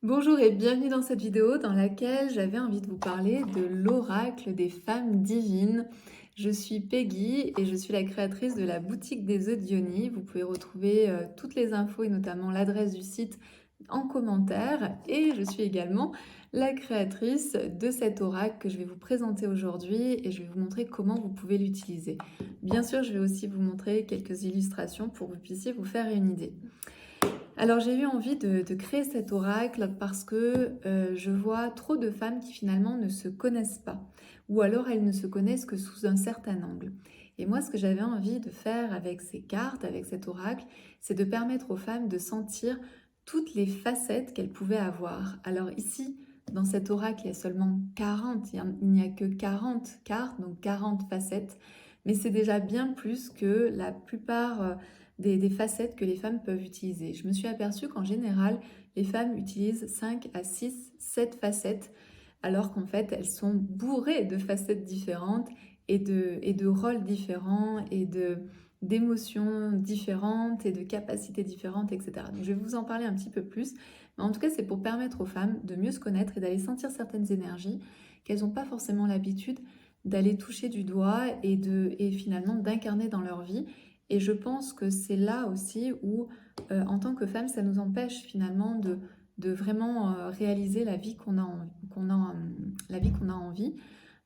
Bonjour et bienvenue dans cette vidéo dans laquelle j'avais envie de vous parler de l'oracle des femmes divines. Je suis Peggy et je suis la créatrice de la boutique des œufs d'Ioni. Vous pouvez retrouver toutes les infos et notamment l'adresse du site en commentaire. Et je suis également la créatrice de cet oracle que je vais vous présenter aujourd'hui et je vais vous montrer comment vous pouvez l'utiliser. Bien sûr, je vais aussi vous montrer quelques illustrations pour que vous puissiez vous faire une idée. Alors j'ai eu envie de créer cet oracle parce que je vois trop de femmes qui finalement ne se connaissent pas ou alors elles ne se connaissent que sous un certain angle. Et moi ce que j'avais envie de faire avec ces cartes, avec cet oracle, c'est de permettre aux femmes de sentir toutes les facettes qu'elles pouvaient avoir. Alors ici, dans cet oracle, il y a seulement 40, il n'y a que 40 cartes, donc 40 facettes, mais c'est déjà bien plus que la plupart des facettes que les femmes peuvent utiliser. Je me suis aperçue qu'en général, les femmes utilisent 5 à 6, 7 facettes, alors qu'en fait, elles sont bourrées de facettes différentes et de rôles différents d'émotions différentes et de capacités différentes, etc. Donc je vais vous en parler un petit peu plus. Mais en tout cas, c'est pour permettre aux femmes de mieux se connaître et d'aller sentir certaines énergies qu'elles n'ont pas forcément l'habitude d'aller toucher du doigt et finalement d'incarner dans leur vie. Et je pense que c'est là aussi où, en tant que femme, ça nous empêche finalement de vraiment réaliser la vie la vie qu'on a envie,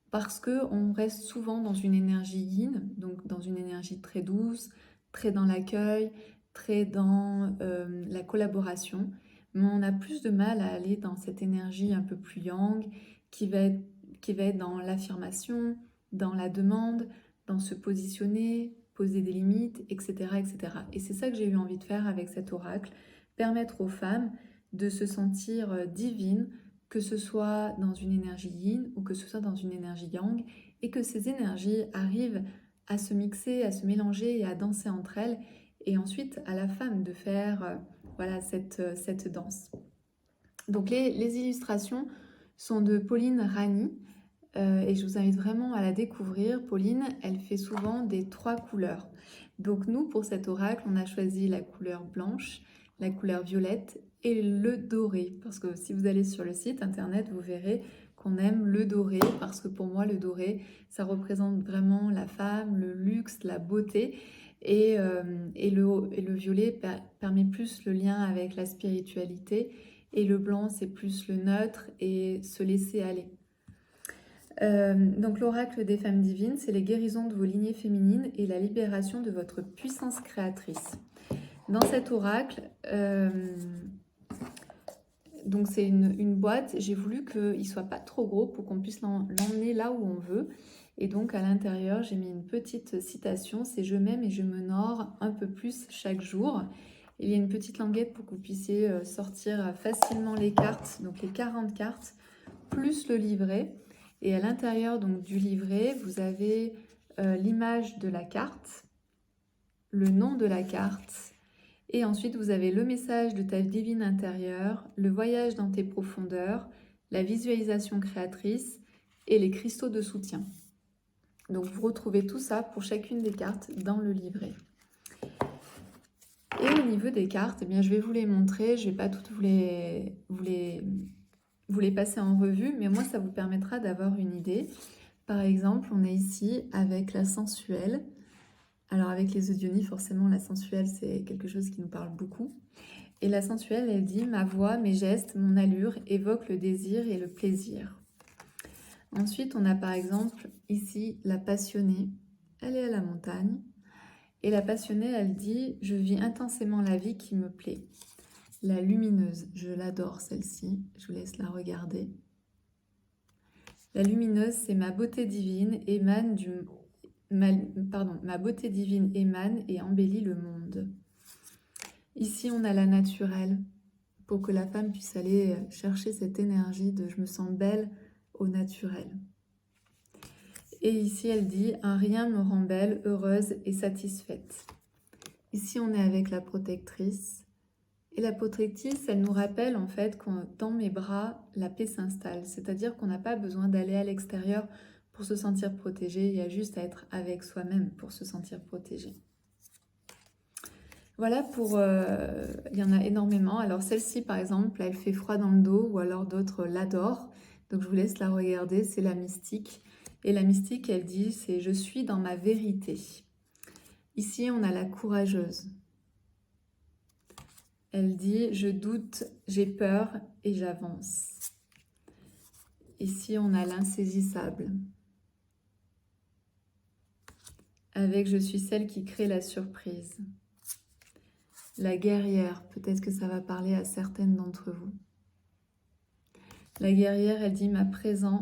parce qu'on reste souvent dans une énergie yin, donc dans une énergie très douce, très dans l'accueil, très dans la collaboration, mais on a plus de mal à aller dans cette énergie un peu plus yang, qui va être, qui va être dans l'affirmation, dans la demande, dans se positionner, poser des limites, etc. etc. Et c'est ça que j'ai eu envie de faire avec cet oracle, permettre aux femmes de se sentir divines, que ce soit dans une énergie yin ou que ce soit dans une énergie yang, et que ces énergies arrivent à se mixer, à se mélanger et à danser entre elles, et ensuite à la femme de faire voilà, cette danse. Donc les illustrations sont de Pauline Rani, et je vous invite vraiment à la découvrir. Pauline, elle fait souvent des 3 couleurs. Donc nous, pour cet oracle, on a choisi la couleur blanche, la couleur violette et le doré. Parce que si vous allez sur le site internet, vous verrez qu'on aime le doré, parce que pour moi, le doré, ça représente vraiment la femme, le luxe, la beauté. Et le violet permet plus le lien avec la spiritualité. Et le blanc, c'est plus le neutre et se laisser aller. Donc l'oracle des femmes divines, c'est les guérisons de vos lignées féminines et la libération de votre puissance créatrice. Dans cet oracle, donc c'est une boîte, j'ai voulu qu'il ne soit pas trop gros pour qu'on puisse l'emmener là où on veut. Et donc à l'intérieur, j'ai mis une petite citation, c'est « Je m'aime et je m'honore un peu plus chaque jour ». Il y a une petite languette pour que vous puissiez sortir facilement les cartes, donc les 40 cartes, plus le livret. Et à l'intérieur donc du livret, vous avez l'image de la carte, le nom de la carte, et ensuite vous avez le message de ta divine intérieure, le voyage dans tes profondeurs, la visualisation créatrice et les cristaux de soutien. Donc vous retrouvez tout ça pour chacune des cartes dans le livret. Et au niveau des cartes, eh bien, je vais vous les montrer, je ne vais pas toutes vous les passer en revue, mais moi ça vous permettra d'avoir une idée. Par exemple, on est ici avec la sensuelle. Alors avec les œufs d'Ioni, forcément la sensuelle c'est quelque chose qui nous parle beaucoup. Et la sensuelle, elle dit « Ma voix, mes gestes, mon allure évoquent le désir et le plaisir ». Ensuite, on a par exemple ici la passionnée. Elle est à la montagne. Et la passionnée, elle dit « Je vis intensément la vie qui me plaît ». La lumineuse, je l'adore celle-ci, je vous laisse la regarder. La lumineuse, c'est ma beauté divine émane ma beauté divine émane et embellit le monde. Ici, on a la naturelle, pour que la femme puisse aller chercher cette énergie de « je me sens belle » au naturel. Et ici, elle dit « Un rien me rend belle, heureuse et satisfaite ». Ici, on est avec la protectrice. Et la protectrice, elle nous rappelle en fait que dans mes bras, la paix s'installe. C'est-à-dire qu'on n'a pas besoin d'aller à l'extérieur pour se sentir protégé. Il y a juste à être avec soi-même pour se sentir protégé. Voilà pour, il y en a énormément. Alors celle-ci par exemple, elle fait froid dans le dos ou alors d'autres l'adorent. Donc je vous laisse la regarder, c'est la mystique. Et la mystique, elle dit, c'est: «Je suis dans ma vérité». Ici, on a la courageuse. Elle dit: «Je doute, j'ai peur et j'avance». Ici, on a l'insaisissable. Avec: «Je suis celle qui crée la surprise». La guerrière, peut-être que ça va parler à certaines d'entre vous. La guerrière, elle dit: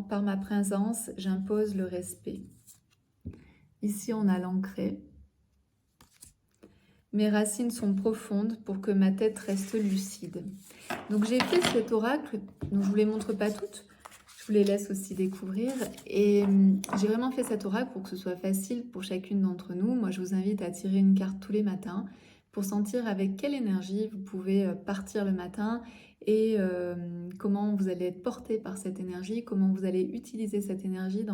par ma présence, j'impose le respect. Ici, on a l'ancré. Mes racines sont profondes pour que ma tête reste lucide. Donc j'ai fait cet oracle, donc je vous les montre pas toutes, je vous les laisse aussi découvrir. Et j'ai vraiment fait cet oracle pour que ce soit facile pour chacune d'entre nous. Moi, je vous invite à tirer une carte tous les matins pour sentir avec quelle énergie vous pouvez partir le matin et comment vous allez être porté par cette énergie, comment vous allez utiliser cette énergie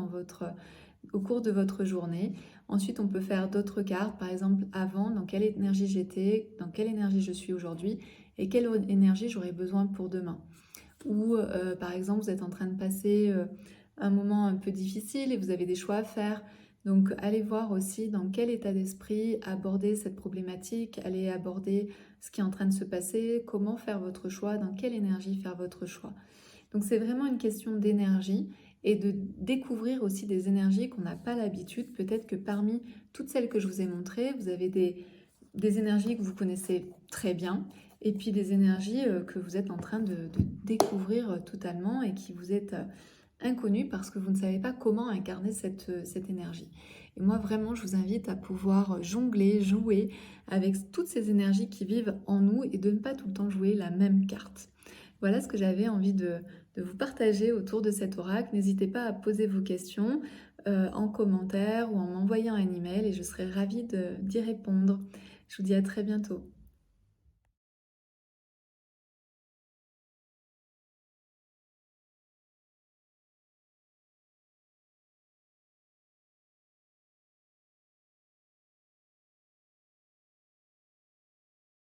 au cours de votre journée. Ensuite, on peut faire d'autres cartes, par exemple avant, dans quelle énergie j'étais, dans quelle énergie je suis aujourd'hui et quelle énergie j'aurai besoin pour demain. Ou par exemple, vous êtes en train de passer un moment un peu difficile et vous avez des choix à faire. Donc allez voir aussi dans quel état d'esprit aborder cette problématique, allez aborder ce qui est en train de se passer, comment faire votre choix, dans quelle énergie faire votre choix. Donc c'est vraiment une question d'énergie et de découvrir aussi des énergies qu'on n'a pas l'habitude. Peut-être que parmi toutes celles que je vous ai montrées, vous avez des énergies que vous connaissez très bien et puis des énergies que vous êtes en train de découvrir totalement et qui vous êtes inconnues parce que vous ne savez pas comment incarner cette énergie. Et moi vraiment, je vous invite à pouvoir jongler, jouer avec toutes ces énergies qui vivent en nous et de ne pas tout le temps jouer la même carte. Voilà ce que j'avais envie de vous partager autour de cet oracle. N'hésitez pas à poser vos questions en commentaire ou en m'envoyant un email et je serai ravie d'y répondre. Je vous dis à très bientôt.